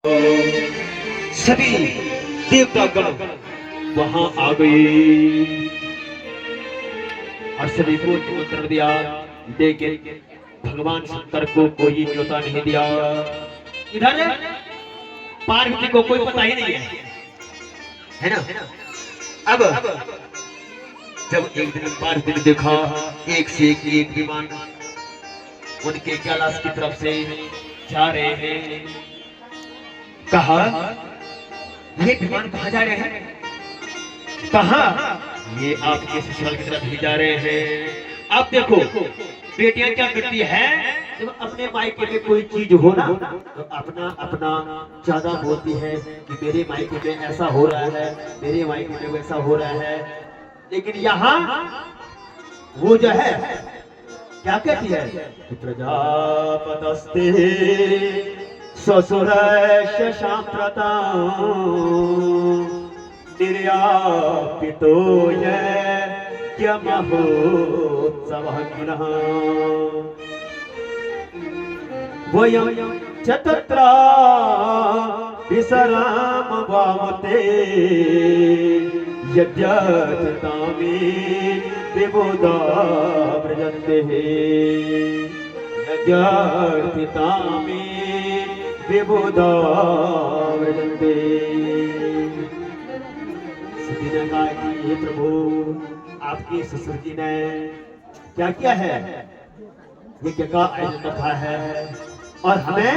सभी देवतागण वहां आ गए और सभी को निमंत्रण दिया, लेकिन भगवान शंकर को कोई न्योता नहीं दिया। इधर पार्वती को कोई पता ही नहीं है ना। अब जब एक दिन पार्वती ने देखा एक से एक विमान उनके कैलाश की तरफ से जा रहे हैं, कहा ये विमान कहाँ जा रहे हैं, कहा ये आपके ससुराल की तरफ ही जा रहे हैं। आप देखो बेटियां क्या करती है, जब अपने मायके में कोई चीज हो ना तो अपना अपना ज्यादा बोलती है कि मेरे मायके में ऐसा हो रहा है, मेरे मायके में वैसा हो रहा है। लेकिन यहाँ वो जो है क्या कहती है, प्रजापतस्ते ससुरैश सांप्रता निर्यापितो यज्ञमहोत्सवः पुनः वयं च तत्र विसराम वामते यद्यतामे विबोधा व्रजन्ते यद्यतामे विबोधा व्रजन्ते। सती ने कहा कि हे प्रभु आपके ससुर जी ने क्या किया है, ये क्या का आयोजन रखा है और हमें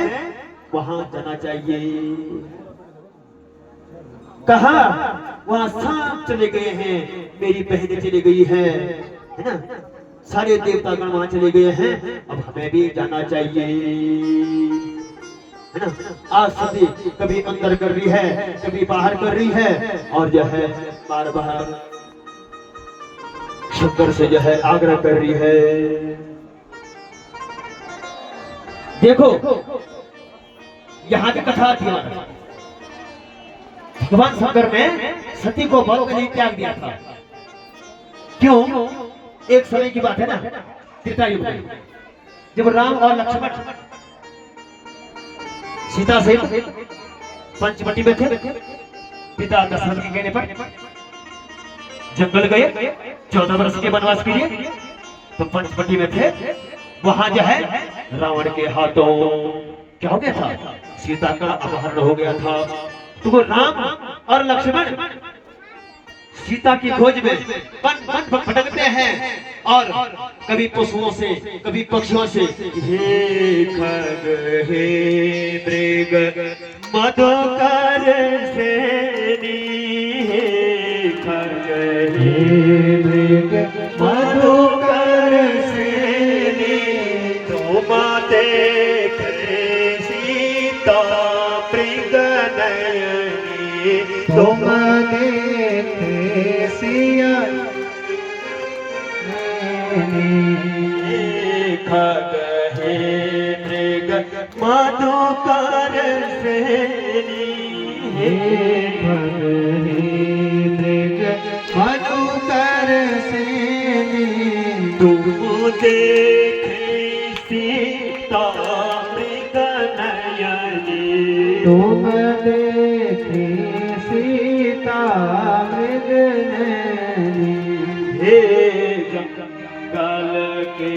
वहां जाना चाहिए। कहा वहां सब चले गए हैं, मेरी बहनें चली गई है ना, सारे देवतागण वहां चले गए हैं, अब हमें भी जाना चाहिए है ना। आज सती कभी अंदर कर रही है कभी बाहर कर रही है और जो है बार बार शंकर से जो है आग्रह कर रही है। देखो यहाँ की कथा थी, भगवान शंकर ने सती को वन के लिए त्याग दिया था। क्यों? एक समय की बात है ना, त्रेता युग में जब राम और लक्ष्मण सीता से पंचवटी में थे, पिता दशरथ के कहने पर जंगल गए 14 वर्ष के वनवास के लिए, तो पंचवटी में थे। वहां जो है रावण के हाथों क्या हो गया था, सीता का अपहरण हो गया था। तो वो राम और लक्ष्मण सीता की खोज में वन वन भटकते हैं और कभी पशुओं से कभी पक्षियों से हे खग हे मृग मधुकर सेनी, हे खग हे मृग मधुकर सेनी, तुम देख सीता मृग नयनी, तुम देख सिया खग हे मृग मधुकर सेनी, हे खग हे मृग मधुकर सेनी, तुम देखे सीता मृग नयनी, तुम देखे सीता मृग नयनी, हे जंगल के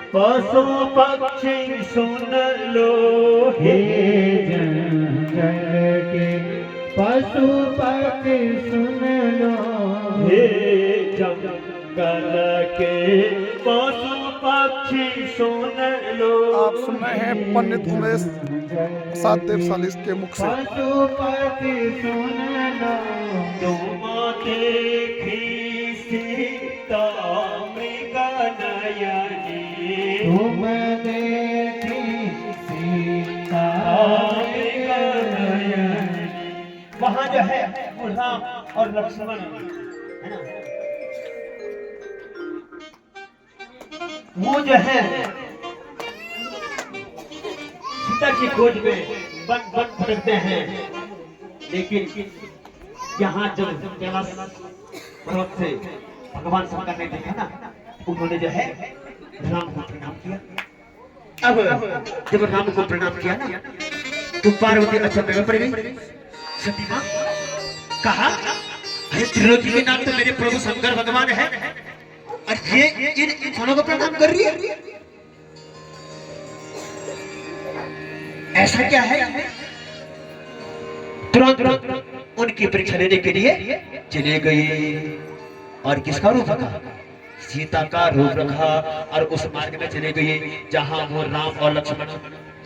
पशु पक्षी सुन लो, हे जंगल के पशु पक्षी सुन लो, हे जंगल के पशु पक्षी सुन लो। आप सुन रहे हैं पंडित उमेश प्रसाद देवसालिस के मुख से। पशु पक्षी सुन लो, तुम देखी सीता मृग नयनी, तुम देखी सीता मृग नयनी। वहां जो है राम और लक्ष्मण है ना, वो जो है सीता की खोज में वन वन भटकते हैं। लेकिन यहाँ जब कैलाश पर्वत से भगवान शंकर ने देखा ना, उन्होंने जो है राम को प्रणाम किया। अब जब राम को प्रणाम किया ना तो पार्वती अचंभे में पड़ गई। सती मां कहा, अरे त्रिलोकी के नाथ तो मेरे प्रभु शंकर भगवान है और ये इन इंसानों को प्रणाम कर रही है, ऐसा क्या है? तुरंत उनकी परीक्षा लेने के लिए चले गए और किसका रूप रखा? सीता का रूप रखा और उस मार्ग में चले गए जहां वो राम और लक्ष्मण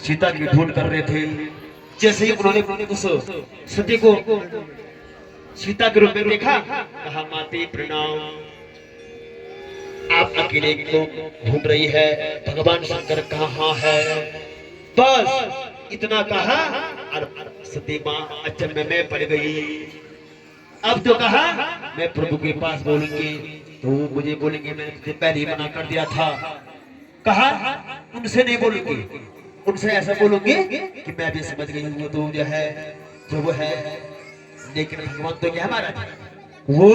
सीता की ढूंढ कर रहे थे। जैसे ही उन्होंने उस सती को सीता के रूप में देखा, कहा माते प्रणाम, आप अकेले को ढूंढ रही है, भगवान शंकर कहाँ है? बस इतना कहा और सती मां अचंभे में पड़ गई। अब तो कहा मैं प्रभु के पास बोलूंगी तो मुझे बोलेंगे मैं तुझे पहले ही मना कर दिया था। कहा उनसे नहीं बोलूंगी, उनसे ऐसा बोलूंगी कि मैं भी समझ गई हूँ तो जो है प्रभु है, लेकिन भगवान तो क्या हमारा वो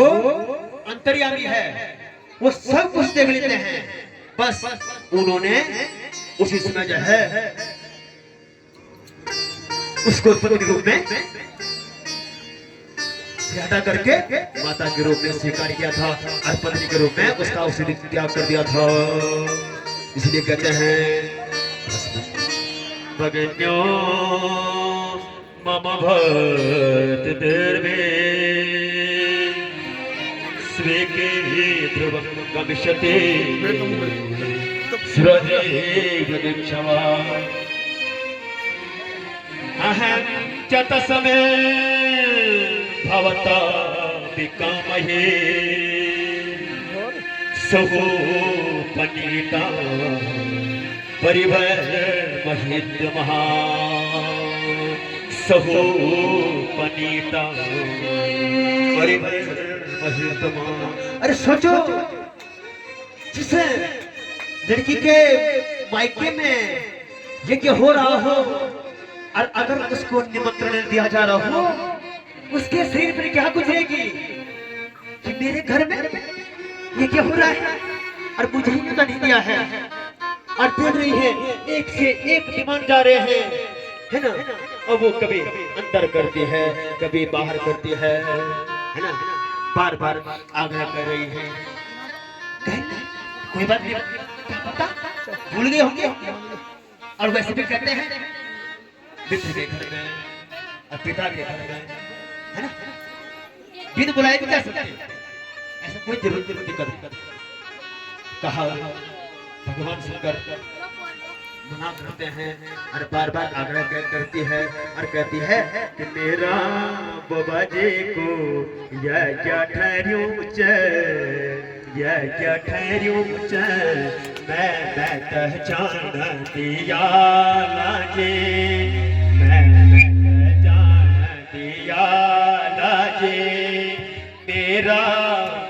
अंतर्यामी है, वो सब कुछ देख लेते हैं। बस उन्होंने उसी समय जो है उसको पत्नी रूप में ज्यादा करके माता के रूप में स्वीकार किया था और पत्नी के रूप में उसका उसी दिन त्याग कर दिया था। इसलिए कहते हैं भगन्यो मम भक्त दर्वे स्वेके ध्रुवं गमिष्यति श्रद्धे जदिक्षवा अहं च तस्मै भवता विकामहे सहो पनीता परिभ्रमहितमः सहो पनीता परिभ्रमहितमः। अरे सोचो, जिसे लड़की के मायके में यज्ञ हो रहा हो और अगर उसको निमंत्रण दिया जा रहा हो, उसके शरीर पर क्या गुजरेगी कि मेरे घर में ये क्या हो रहा है और मुझे ही पता नहीं दिया है। और देख रही है एक से एक डिमांड जा रहे हैं, है ना? और वो कभी अंदर करती है, कभी बाहर करती है ना? बार बार आग्रह कर रही है। कोई बात नहीं, पता भूल गए होंगे। और वैसे भी कहते हैं मित्र के घर में और पिता के घर में, है ना? बिन बुलाए भी जा सकते हैं, ऐसा कोई जरूरत नहीं। कहा भगवान शंकर मना करते हैं और बार बार आग्रह करती है और कहती है कि मेरा बाबा जी को यह क्या ठहरियों यह क्या ठहरियों मैं पहचान दिया लाजे, मैं पहचान दिया लाजे, मेरा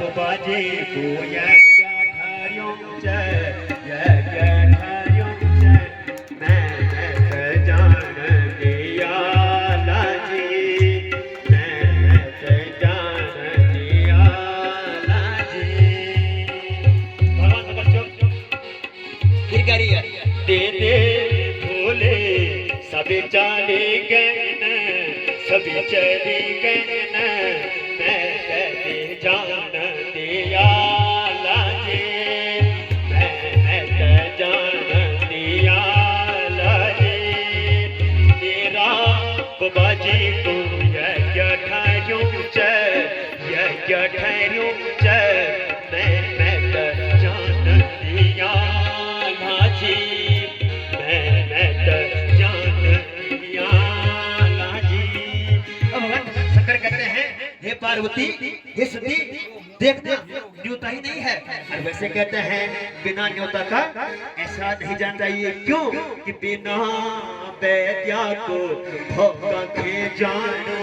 बाबा जी को यह क्या ठहरियों यह क्या ठहरियों मैं पहचान दिया लाजे, मैं पहचान दिया लाजे। भगवान बच्चों फिर कह रही है दे दे भोले सभी चले गए न, सभी चले गए न, मैं पहचान दिया लाजे, मैं पहचान दिया लाजे, तेरा बाबा जी को यह क्या ठहरियों यह क्या ठहरियों मैं पहचान दिया लाजे, मैं पहचान दिया लाजे। अब भगवान शंकर कहते हैं हे पार्वती हे सती, देखना न्योता ही नहीं है। और वैसे कहते हैं बिना न्योता का ऐसा नहीं जाना चाहिए। क्यों कि बिना वैद्या को भोगा खे जानो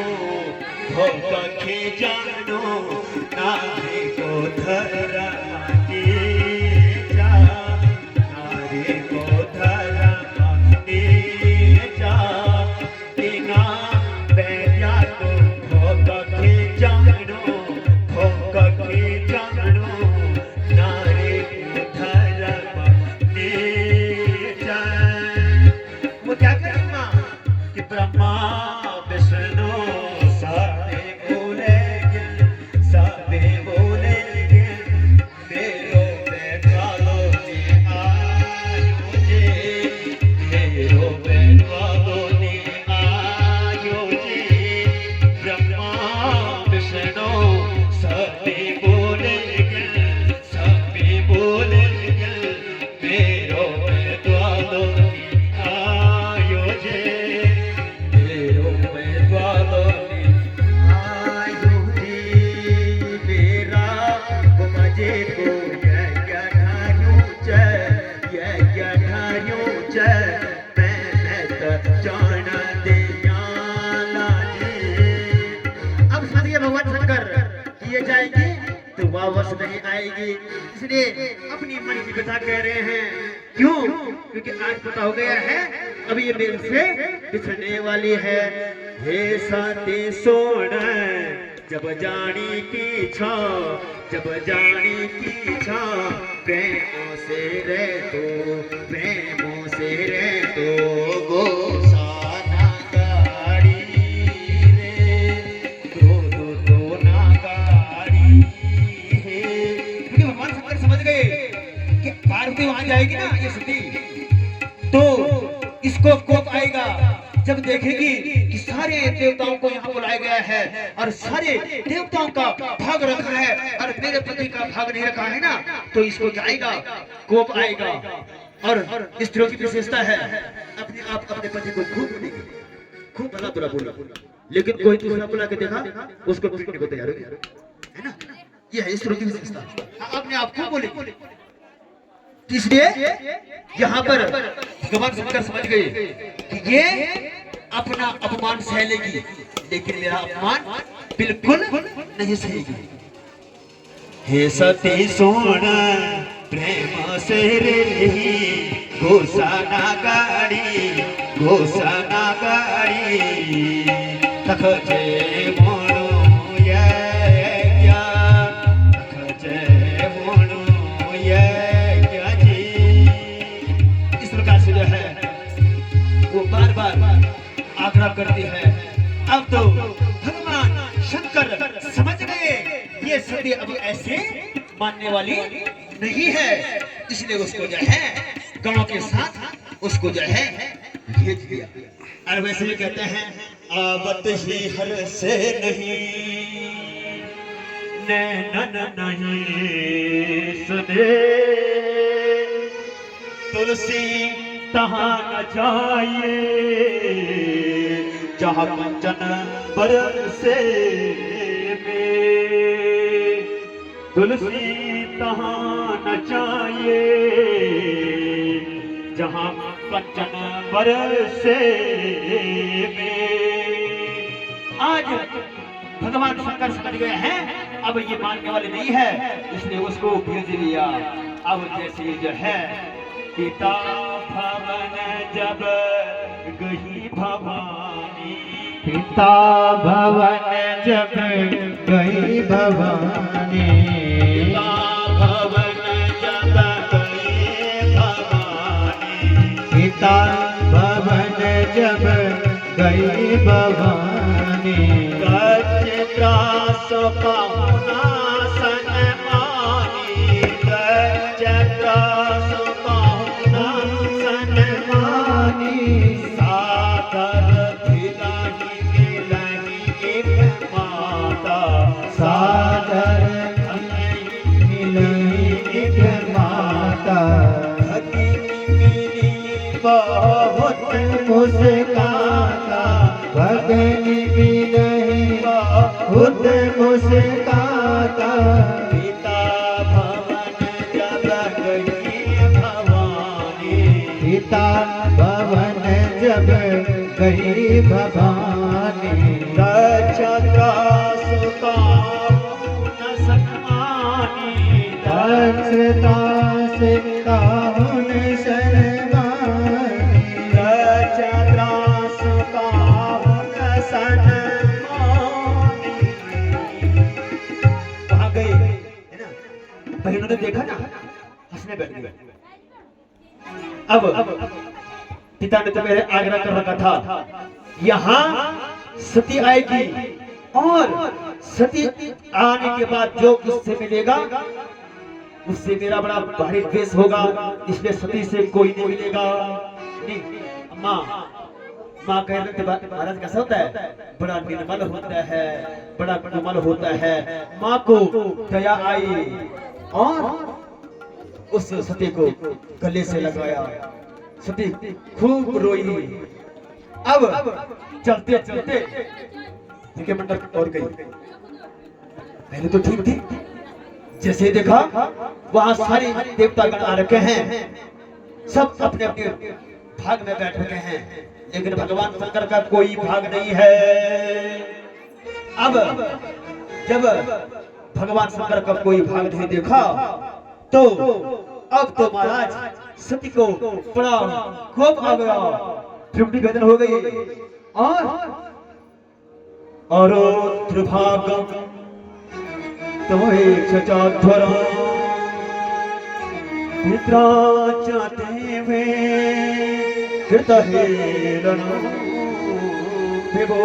नारे को धरा के जा, नारे को धरा के जा, बिना वैद्या को भोगा खे जानो, भोगा खे जानो नारे को धरा के जा। वो क्या करेगा कि ब्रह्मा दिए जाएंगे तो वापस नहीं आएगी। इसलिए अपनी मन की कथा कह रहे हैं। क्यों? क्योंकि आज पता हो गया है अब ये मेरे से बिछड़ने वाली है। हे साथे सोना जब जानी की छा, जब जानी की छा, प्रेमों से रह तो, प्रेमों से रह तो गोसाना गाड़ी रे, क्रोध तो ना गाड़ी है। क्योंकि भगवान शंकर समझ गए कि पार्वती वहां जाएगी ना ये सती, तो इसको कोप आएगा जब देखेगी कि सारे देवताओं को यहाँ बुलाया गया है और सारे देवताओं का भाग रखा है और मेरे पति का भाग नहीं रखा है ना, तो इसको क्या आएगा? कोप आएगा। और स्त्रियों की विशेषता है अपने आप अपने पति को खूब बोलेगी, खूब भला बुरा बोला, लेकिन कोई दूसरा बुला के देखा उसको पीटने को तैयार हो गया, है ना? ये है स्त्रियों की विशेषता, अपने आप खूब बोलेगी। इसलिए यहाँ पर भगवान शंकर समझ गए कि ये अपना अपमान सह लेगी, लेकिन मेरा अपमान बिल्कुल नहीं सहेगी। हे सती सोना प्रेम से रही, गोसाना गाड़ी, गोसाना गाड़ी, तख जय मोनो ये क्या, तख जय मोनो ये क्या जी। इस प्रकार से जो है वो बार बार आग्रह करती है। अब तो भगवान शंकर समझ गए ये सती अब ऐसे मानने वाली नहीं है, इसलिए उसको जो है गांव के साथ उसको जो है भेज दिया। और वैसे भी कहते हैं आवत ही हर से नहीं, नैनन नहीं सुने, तुलसी तहाँ न जाइए जहाँ कंचन बरसे में, तुलसी तहाँ न जाइए जहाँ कंचन बरसे में। आज भगवान शंकर समझ गए हैं अब ये मानने वाले नहीं है, इसलिए उसको भेज दिया। अब जैसे जो है पिता भवन जब गई भवानी, पिता भवन जब गई भवानी, पिता भवन जब गई भवानी, पिता भवन जब गई भवानी, गज त्रास पाहुना सनमानी, गज त्रास पाहुना सनमानी, सादर भिलाही मिलही एक माता, सादर मिलई एक माता, भगिनी मिली बहुत मुस्काता, भगनी मिलई खुद मुस्काता, पिता भवन जब गई भवानी, पिता भवन जब गई भवानी, दक्षत्रास पाहुन सन्मानी, दक्षता से काहुन शर्मानी, दक्षत्रास पाहुन सन्मानी। वहां गए है ना, बहनों ने देखा ना, हंसने बैठ गए। अब पिता ने तो मेरे आग्रह कर रखा था यहाँ सती आएगी और सती आने के बाद जो उससे मिलेगा उससे मेरा बड़ा भारी द्वेष होगा, इसलिए सती से कोई नहीं मिलेगा। नहीं माँ कह रहे थे महाराज कैसा होता है, बड़ा निर्मल होता है, बड़ा कोमल होता है। माँ को दया आई और उस सती को गले से लगाया, सती खूब रोई। अब चलते चलते देखिए मंडप और गई, पहले तो ठीक थी, जैसे देखा वहां सारे देवता गण आ रखे हैं, सब अपने अपने भाग में बैठ रखे हैं, लेकिन भगवान शंकर का कोई भाग नहीं है। अब जब भगवान शंकर का कोई भाग नहीं देखा तो अब तो महाराज सती को बड़ा कोप आ गया, त्रिपुटी वेदन हो गई और दुर्भाग्य तुम्हें चचाध्वरा पित्रा चाहते हुए कृत हेलन विभो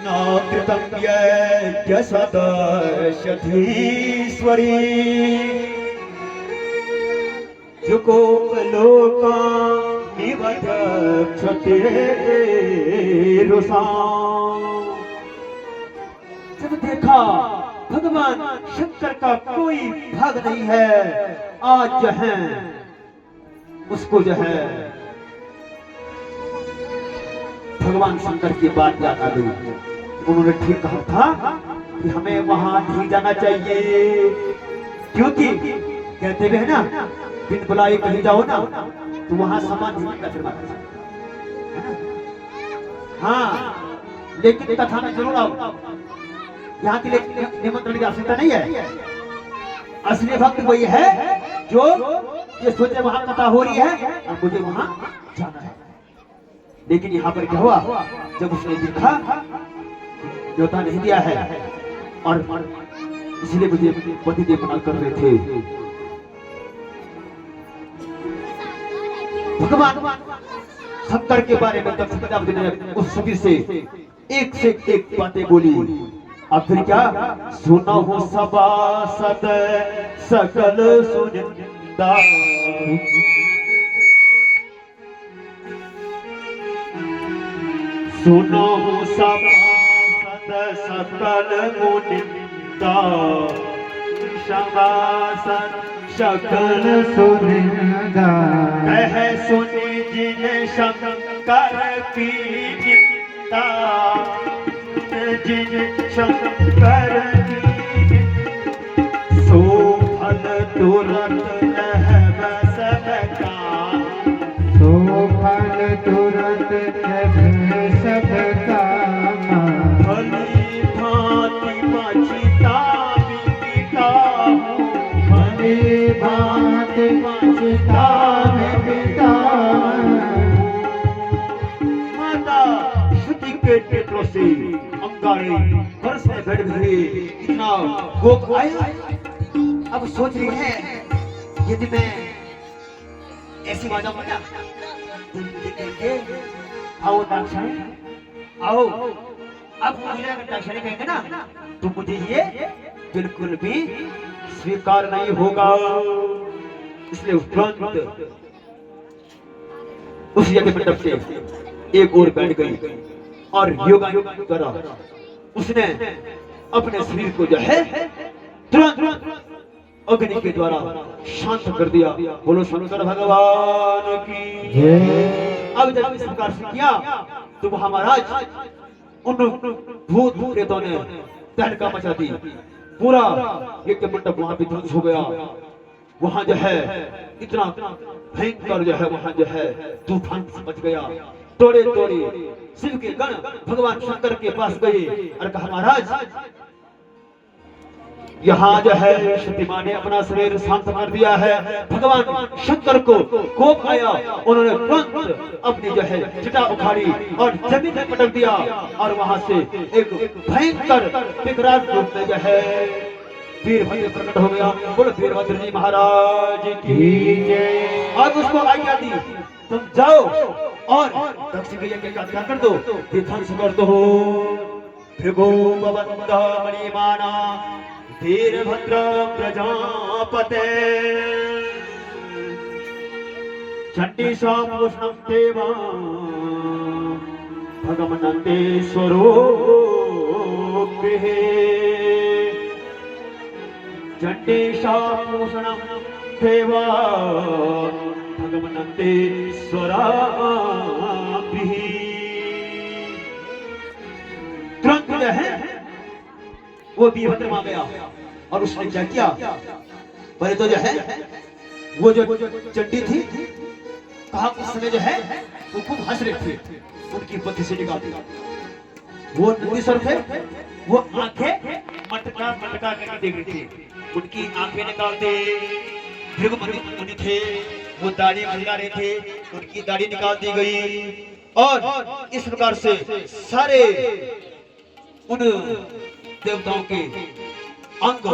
नाकृतं यज्ञ सदशधीश्वरी जुकोपलोका निवक्षते रुषा। जब देखा भगवान शंकर का कोई भाग नहीं है, आज जो है उसको जो है भगवान शंकर की बात याद आ गई। उन्होंने ठीक कहा था कि हमें वहां नहीं जाना चाहिए, क्योंकि कहते भी है ना बिन बुलाए कहीं जाओ ना तो वहां सामान नहीं मिलता फिर माता। हाँ लेकिन कथा में जरूर आओ, यहाँ के लिए निमंत्रण की आवश्यकता नहीं है। असली भक्त वही है जो ये सोचे वहां कथा हो रही है और मुझे वहां जाना है। लेकिन यहाँ पर क्या हुआ, जब उसने देखा न्योता नहीं दिया है और इसलिए मुझे पतिदेव मना कर रहे थे। भगवान शंकर के बारे में तब प्रजापति ने उस सभी से एक बातें बोली। अब फिर क्या, सुना हो सभासद सकल सुनिंदा, सुनो सभासद सकल मुनिंदा, सभासद सकल सुनिंदा, कह सुने जिन शंकर की निंदा, जिन शंकर की सो फल तुरंत लहब सबका, सो फल तुरंत लभ सबका, भली भांति पछतावी पिता हूँ, भली भांति पछतावे पिता माता श्रुति के नेत्रों से अंगारे बरस में बैठ गए। इतना कोप आया, अब सोच रही है यदि मैं ऐसी बाजा बना आओ दाक्षायणी आओ, अब मुझे अगर दाक्षायणी कहेंगे ना तो मुझे ये बिल्कुल भी स्वीकार नहीं होगा। इसलिए तुरंत उस यज्ञ मंडप से एक और बैठ गई और योगा करा। उसने अपने शरीर को जो है तुरंत अग्नि के द्वारा शांत कर दिया। बोलो शंकर भगवान की जय। अब जब इस प्रकार से किया तो वहां महाराज उन भूत प्रेतों ने तहलका मचा दी, पूरा यज्ञ मंडप वहां पे ध्वंस हो गया। वहां जो है इतना भयंकर जो है वहां जो है तूफान मच गया। तोड़े तोड़े शिव के गण भगवान शंकर के पास गए और कहा महाराज यहाँ जो है सती मां ने अपना शरीर शांत कर दिया है। भगवान शंकर को कोप आया, उन्होंने तुरंत अपनी जो है जटा उखाड़ी और जमीन में पटक दिया और वहां से एक भयंकर विकराल रूप में जो है वीरभद्र प्रकट हो गया। बोलो वीरभद्र जी महाराज की जय। और उसको आज्ञा दी तुम जाओ और दक्षिण के यज्ञ का त्याग कर दो, ध्वंस कर दो। भृगु बवंदा मणिमाना वीरभद्र प्रजापते चंडीशापूष्णं देवा भगवन्नन्देश्वरोऽग्रे चंडीशापूष्णं देवा भगवन्नन्देश्वराभिः। तुरंत जो है वो वीरभद्र आ गया और उसने क्या किया, पहले तो जो है वो जो चंडी थी कहा उस समय जो है वो खूब हंस रहे थे, उनकी पत्ती से निकाल दिया। वो नंदीश्वर थे, वो आंखें मटका मटका करके देख रहे थे। उनकी आंखें निकालते भृगु मुनि थे, वो दाढ़ी मंडरा रहे थे, उनकी दाढ़ी निकाल दी गई। और इस प्रकार से सारे उन देवताओं के अंग,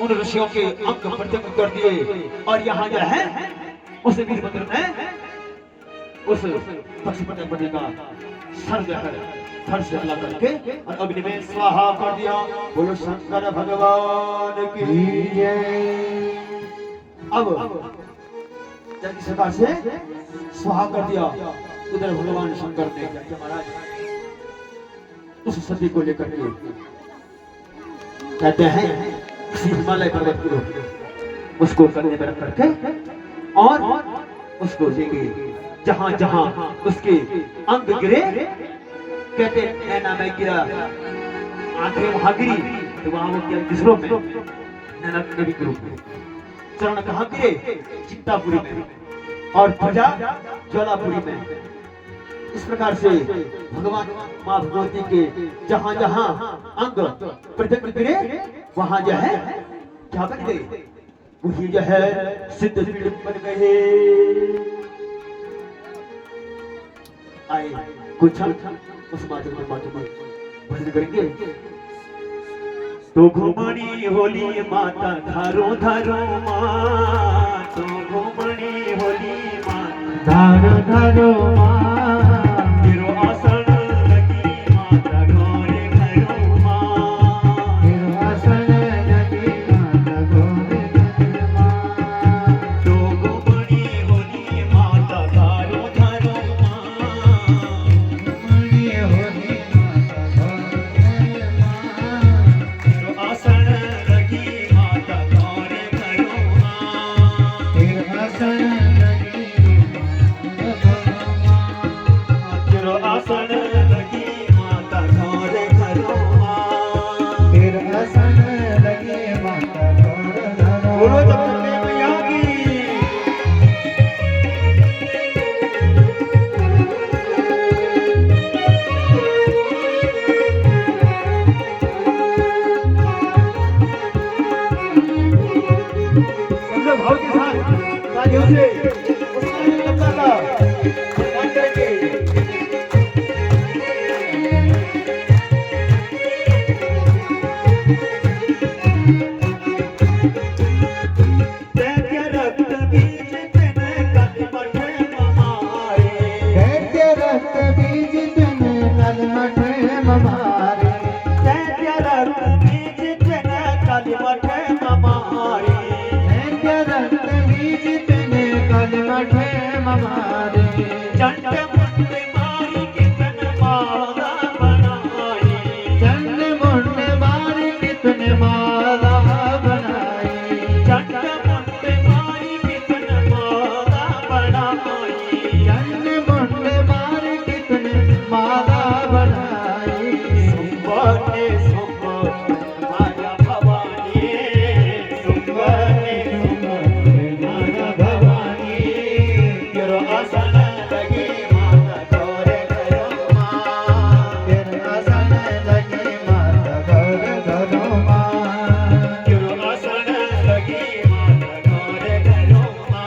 उन ऋषियों के अंग प्रत्यक्ष कर दिए। और यहाँ जो है उस वीरभद्र ने उस पशुपति का सर जो है फर से अलग करके और अग्नि में स्वाहा कर दिया। बोलो शंकर भगवान की जय। अब जब इस प्रकार से स्वाहा कर दिया, उधर भगवान शंकर ने क्या किया महाराज, उस सती को लेकर के कहते हैं हिमालय पर्वत को उसको कंधे पर रख करके और उसको ले गए। जहां जहां उसके अंग गिरे, कहते नैना में गिरा, आंखें वहां गिरी, तो वहां वो क्या दूसरों में नैना नबी के रूप में। चरण कहां गिरे? चित्तापुरी में, और ध्वजा ज्वालापुरी में। इस प्रकार से भगवान मां भगवती के जहां जहां अंग प्रत्यक्ष गिरे, वहां जो है क्या बन गए? वही जो है सिद्ध पीठ बन गए। आए कुछ उस माध्यम में भजन करेंगे। तो घुमणी होली माता धारो धारो माँ, तो घुमणी होली माता धारो धारो माँ, तेरो आसन लगी माता घरे घरो माँ, तेरो आसन लगी माता घरे घरो माँ। तो घुमणी होली माता धारो धारो माँ, घुमणी होली माता घरे माँ, तेरो आसन लगी माता घरे घरो माँ, तेरो आसन लगी माता घरे माँ, तेरो आसन लगी माता घरे घरो माँ। तेरो आसन लगी माता घरे घरो बोलो जब माँ। तक मैया की। सब लोग भाव के साथ तालियों से उस देवता का सम्मान करेंगे। दैत्य रक्त बीज तेने कद मठे ममारे, दैत्य रक्त बीज जन कलमठ ममारे।